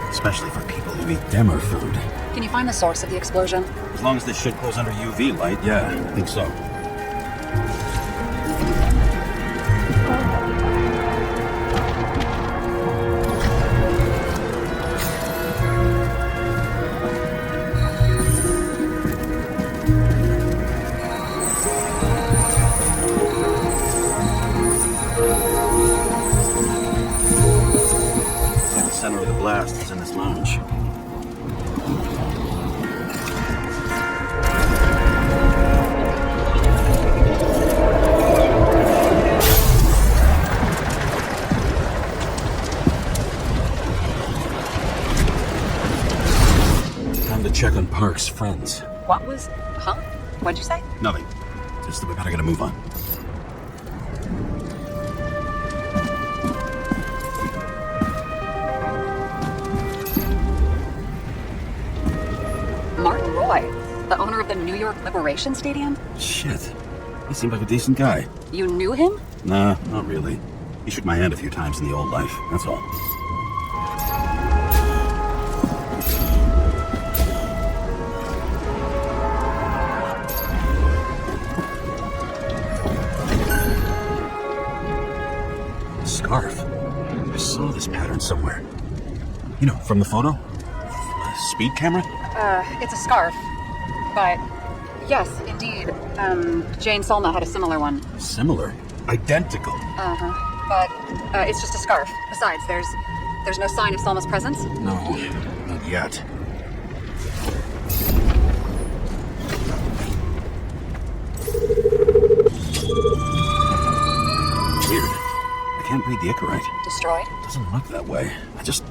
Especially for people who eat Demmer food. Can you find the source of the explosion? As long as this shit goes under UV light, yeah, I think so. Center of the blast is in this lounge. Time to check on Park's friends. What was... Huh? What'd you say? Nothing. Just that we better get a move on. The owner of the New York Liberation Stadium? Shit. He seemed like a decent guy. You knew him? Nah, not really. He shook my hand a few times in the old life, that's all. A scarf. I saw this pattern somewhere. You know, from the photo? Speed camera? It's a scarf. But, yes, indeed. Jane Salma had a similar one. Similar? Identical? Uh-huh. But, it's just a scarf. Besides, there's no sign of Salma's presence? No, not yet. Weird. I can't read the Icarite. Destroyed? Doesn't look that way. I just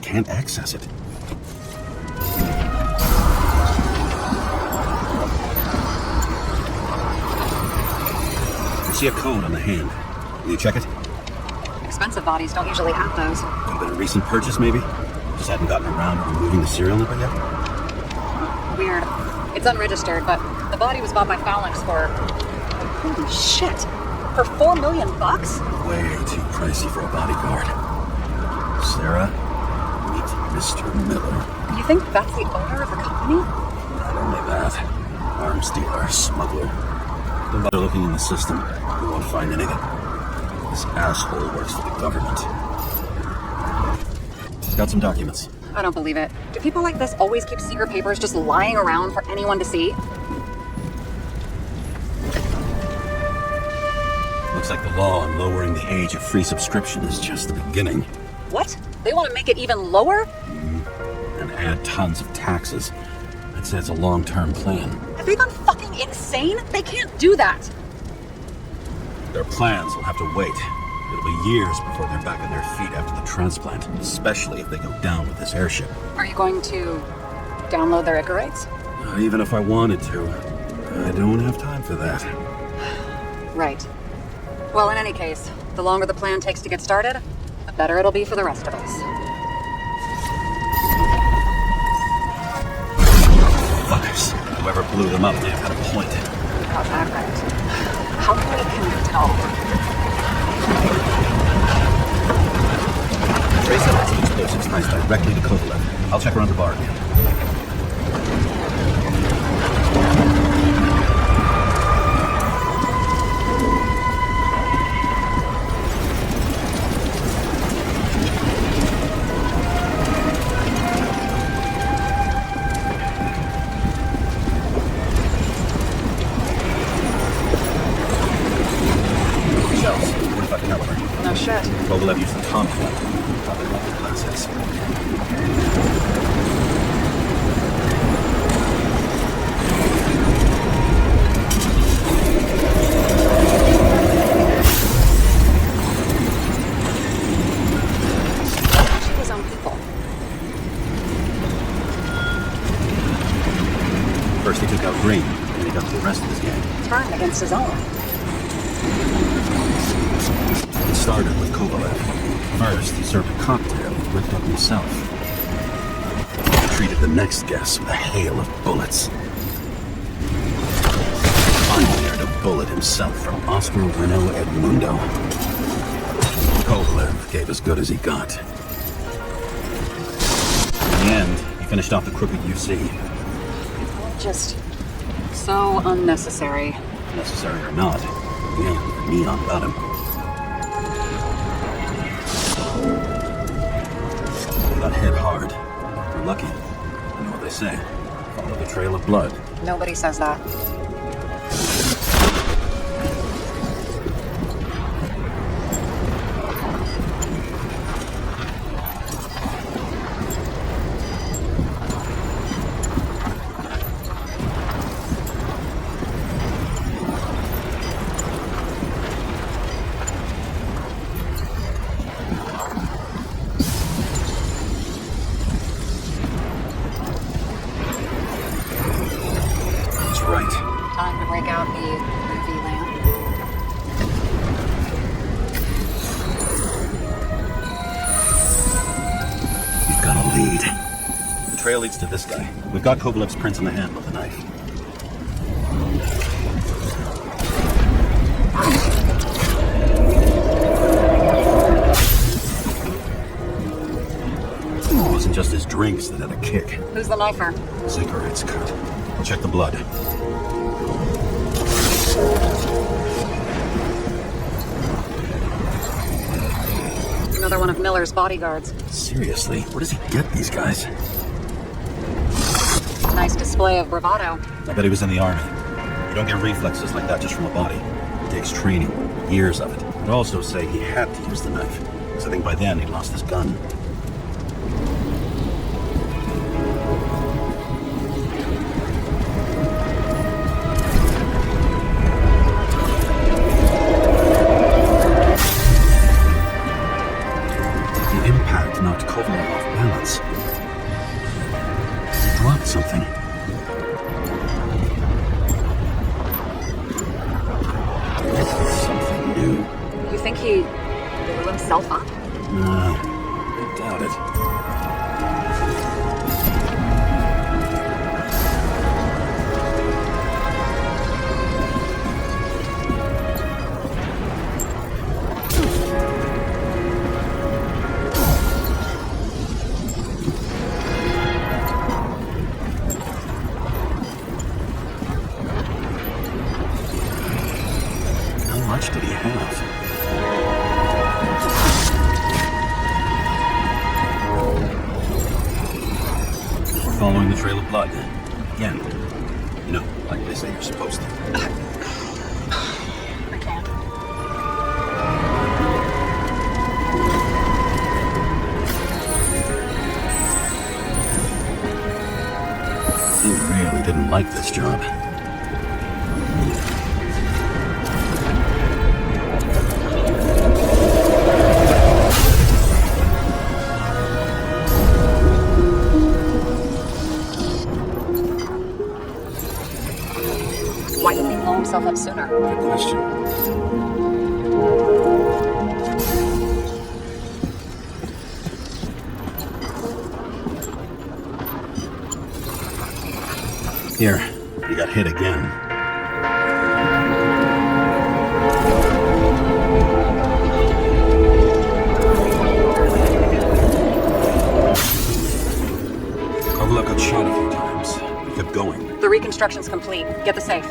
can't access it. See a code on the hand. Will you check it? Expensive bodies don't usually have those. Could have been a recent purchase, maybe? Just hadn't gotten around to removing the serial number yet? Weird. It's unregistered, but the body was bought by Phalanx for... Holy shit! For $4 million bucks? Way too pricey for a bodyguard. Sarah, meet Mr. Miller. You think that's the owner of the company? Not only that, arms dealer, smuggler. Don't bother looking in the system. You won't find anything. This asshole works for the government. Got some documents. I don't believe it. Do people like this always keep secret papers just lying around for anyone to see? Looks like the law on lowering the age of free subscription is just the beginning. What? They want to make it even lower? And add tons of taxes. I'd say it's a long-term plan. Have they gone fucking insane? They can't do that! Their plans will have to wait. It'll be years before they're back on their feet after the transplant, especially if they go down with this airship. Are you going to download their Icarites? Even if I wanted to, I don't have time for that. Right. Well, in any case, the longer the plan takes to get started, the better it'll be for the rest of us. Fuckers. Whoever blew them up may have had a point. How's that right? How many can you tell? Trace elements of explosives ties directly to Kovalev. I'll check around the bar again. Kovalev used the Tommy weapon. Probably what the class is. His own people. First he took out Green, then he got the rest of his gang. Turned against his own. It started with Kovalev. First, he served a cocktail he whipped up himself. He treated the next guest with a hail of bullets. Finally earned a bullet himself from Oscar Reno Edmundo. Kovalev gave as good as he got. In the end, he finished off the crooked UC. Just so unnecessary. Necessary or not, yeah, Neon got him. Got hit hard. We're lucky. You know what they say. Follow the trail of blood. Nobody says that. Time to break out the movie lamp. We've got a lead. The trail leads to this guy. We've got Kovalev's prints on the handle of the knife. It wasn't just his drinks that had a kick. Who's the knifer? Cigarettes cut. I'll check the blood. Another one of Miller's bodyguards. Seriously, where does he get these guys? Nice display of bravado. I bet he was in the army. You don't get reflexes like that just from a body. It takes training, years of it. I'd also say he had to use the knife, because I think by then he'd lost his gun. Knocked Kovalev off balance. He dropped something. himself up? No, I doubt it. How much did he have? We're following the trail of blood. Again. You know, like they say you're supposed to. I can't. He really didn't like this job. Why didn't he blow himself up sooner? Good question. Here, you got hit again. Overlook got shot a few times. We kept going. The reconstruction's complete. Get the safe.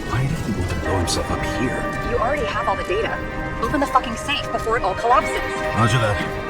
Why did he want to blow himself up here? You already have all the data. Open the fucking safe before it all collapses. Roger that.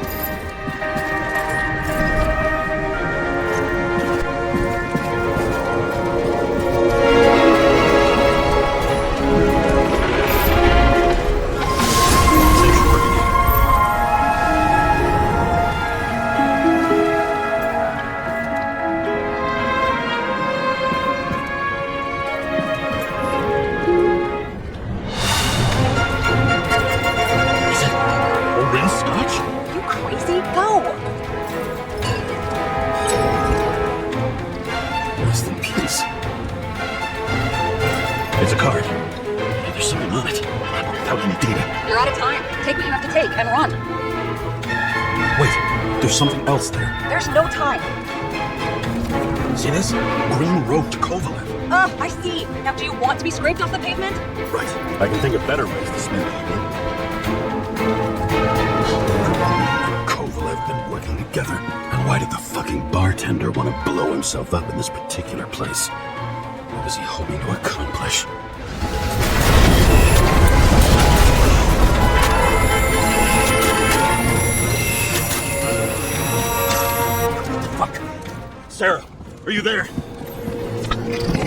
It's a card. And there's something on it. Without any data. You're out of time. Take what you have to take and run. Wait, there's something else there. There's no time. See this? Green rope to Kovalev. I see. Now, do you want to be scraped off the pavement? Right. I can think of better ways to spend the evening. Kovalev been working together. And why did the fucking bartender want to blow himself up in this particular place? What was he hoping to accomplish? Fuck. Sarah, are you there?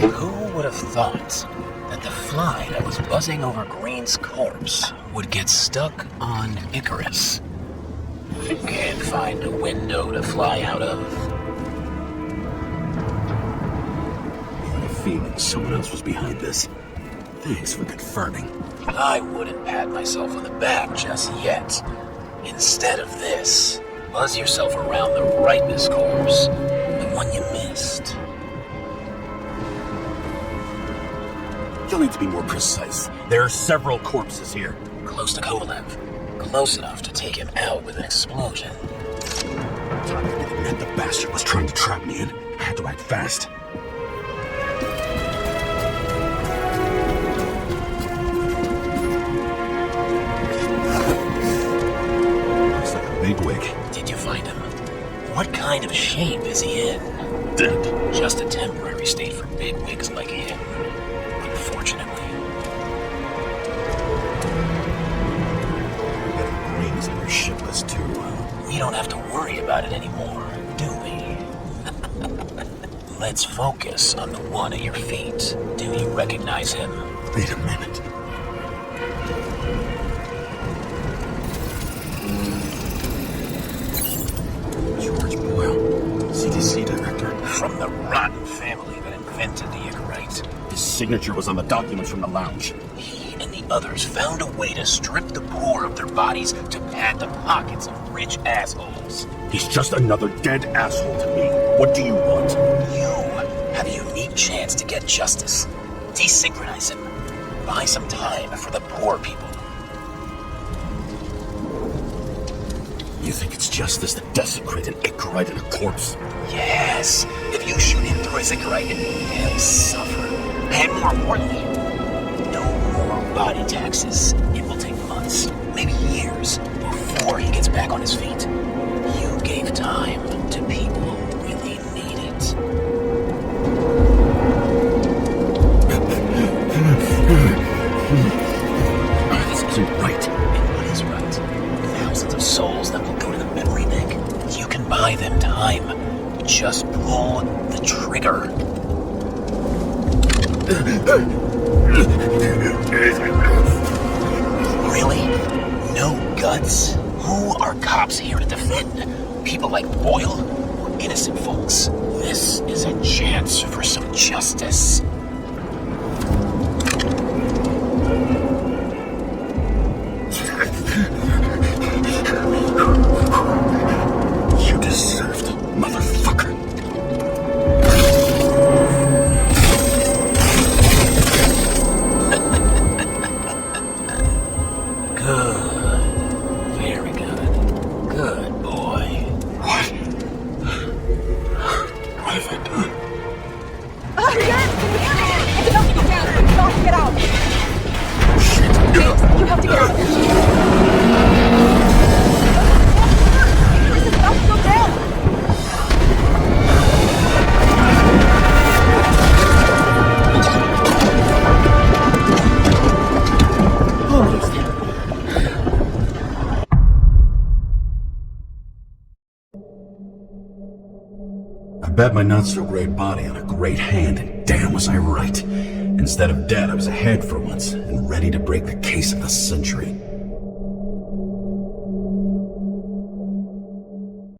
Who would have thought that the fly that was buzzing over Green's corpse would get stuck on Icarus? Can't find a window to fly out of. I had a feeling someone else was behind this. Thanks for confirming. I wouldn't pat myself on the back just yet. Instead of this, buzz yourself around the rightness corpse, the one you missed. You'll need to be more precise. There are several corpses here. Close to Kovalev. Close enough to take him out with an explosion. The net the bastard was trying to trap me in. I had to act fast. Looks like a bigwig. Did you find him? What kind of shape is he in? Dead. Just a temporary state for bigwigs like him. Unfortunately. Green's on your ship list too. We don't have to worry about it anymore, do we? Let's focus on the one at your feet. Do you recognize him? Wait a minute. George Boyle, CDC director. From the rotten family that invented the Icarite. His signature was on the documents from the lounge. He and the others found a way to strip the poor of their bodies to pad the pockets of rich assholes. He's just another dead asshole to me. What do you want? You have a unique chance to get justice. Desynchronize him. Buy some time for the poor people. You think it's justice to desecrate an Icarite and a corpse? Yes, if you shoot him through his Icarite, he'll suffer. And more importantly, no more body taxes. It will take months, maybe years, before he gets back on his feet. You gave time to people who really need it. This isn't right. And what is right? Thousands of souls that will go to the memory bank. You can buy them time. Just pull the trigger. Really? No guts? Who are cops here to defend? People like Boyle? Or innocent folks? This is a chance for some justice. You deserved it, motherfucker. Good. Very good. Good boy. What? What have I done? Get out! Shit. You have to get out of here! This is about to go down! I bet my not-so-great body on a great hand, and damn was I right. Instead of dead, I was ahead for once, and ready to break the case of the century.